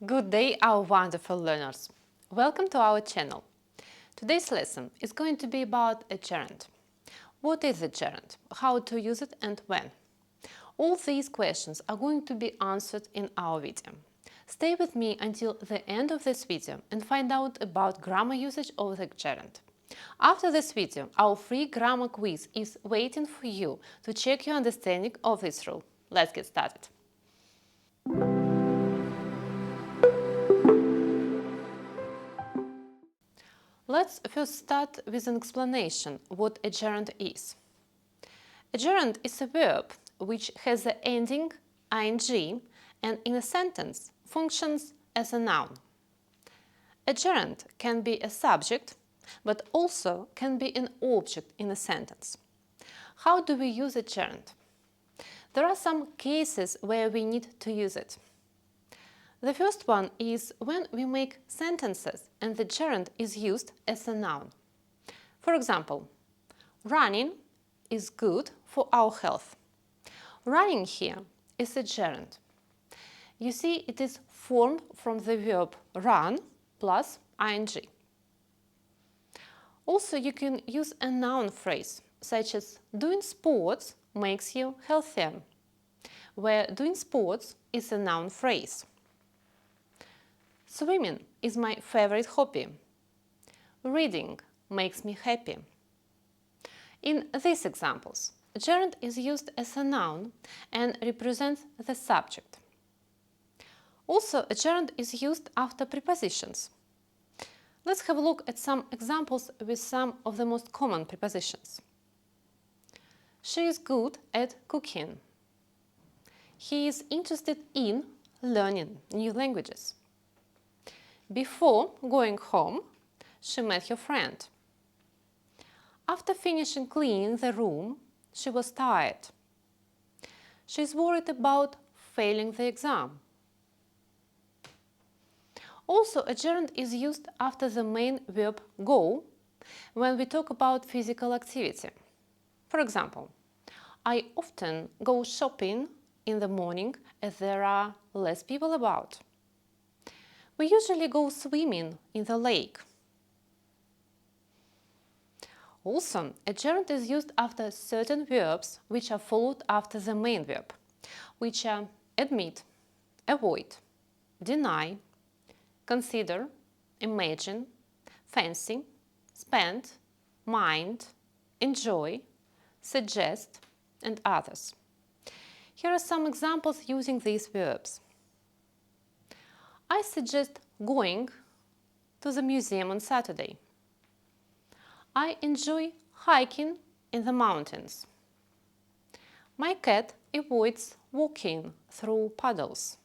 Good day, our wonderful learners! Welcome to our channel. Today's lesson is going to be about a gerund. What is a gerund? How to use it and when? All these questions are going to be answered in our video. Stay with me until the end of this video and find out about grammar usage of the gerund. After this video, our free grammar quiz is waiting for you to check your understanding of this rule. Let's get started. Let's first start with an explanation what a gerund is. A gerund is a verb which has the ending ing and in a sentence functions as a noun. A gerund can be a subject, but also can be an object in a sentence. How do we use a gerund? There are some cases where we need to use it. The first one is when we make sentences and the gerund is used as a noun. For example, running is good for our health. Running here is a gerund. You see, it is formed from the verb run plus ing. Also, you can use a noun phrase, such as doing sports makes you healthier, where doing sports is a noun phrase. Swimming is my favorite hobby. Reading makes me happy. In these examples, gerund is used as a noun and represents the subject. Also, a gerund is used after prepositions. Let's have a look at some examples with some of the most common prepositions. She is good at cooking. He is interested in learning new languages. Before going home, she met her friend. After finishing cleaning the room, she was tired. She is worried about failing the exam. Also, a gerund is used after the main verb go when we talk about physical activity. For example, I often go shopping in the morning as there are less people about. We usually go swimming in the lake. Also, a gerund is used after certain verbs which are followed after the main verb, which are admit, avoid, deny, consider, imagine, fancy, spend, mind, enjoy, suggest, and others. Here are some examples using these verbs. I suggest going to the museum on Saturday. I enjoy hiking in the mountains. My cat avoids walking through puddles.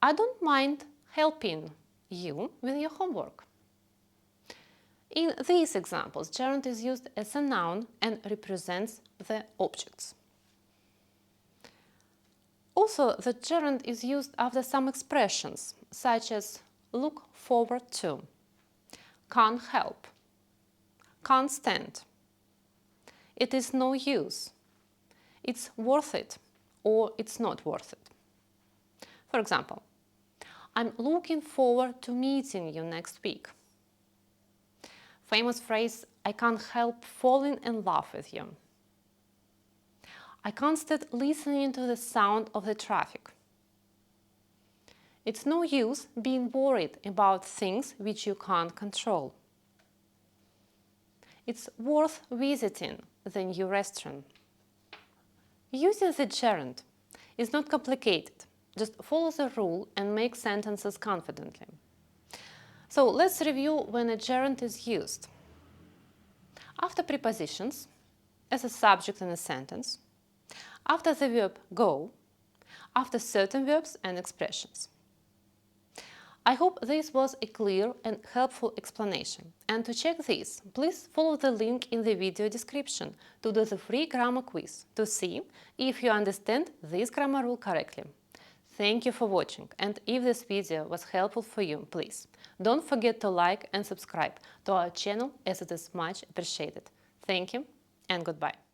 I don't mind helping you with your homework. In these examples, gerund is used as a noun and represents the objects. Also, the gerund is used after some expressions, such as look forward to, can't help, can't stand, it is no use, it's worth it, or it's not worth it. For example, I'm looking forward to meeting you next week. Famous phrase, I can't help falling in love with you. I can't stop listening to the sound of the traffic. It's no use being worried about things which you can't control. It's worth visiting the new restaurant. Using the gerund is not complicated. Just follow the rule and make sentences confidently. So let's review when a gerund is used. After prepositions, as a subject in a sentence, after the verb go, after certain verbs and expressions. I hope this was a clear and helpful explanation. And to check this, please follow the link in the video description to do the free grammar quiz to see if you understand this grammar rule correctly. Thank you for watching, and if this video was helpful for you, please don't forget to like and subscribe to our channel as it is much appreciated. Thank you and goodbye.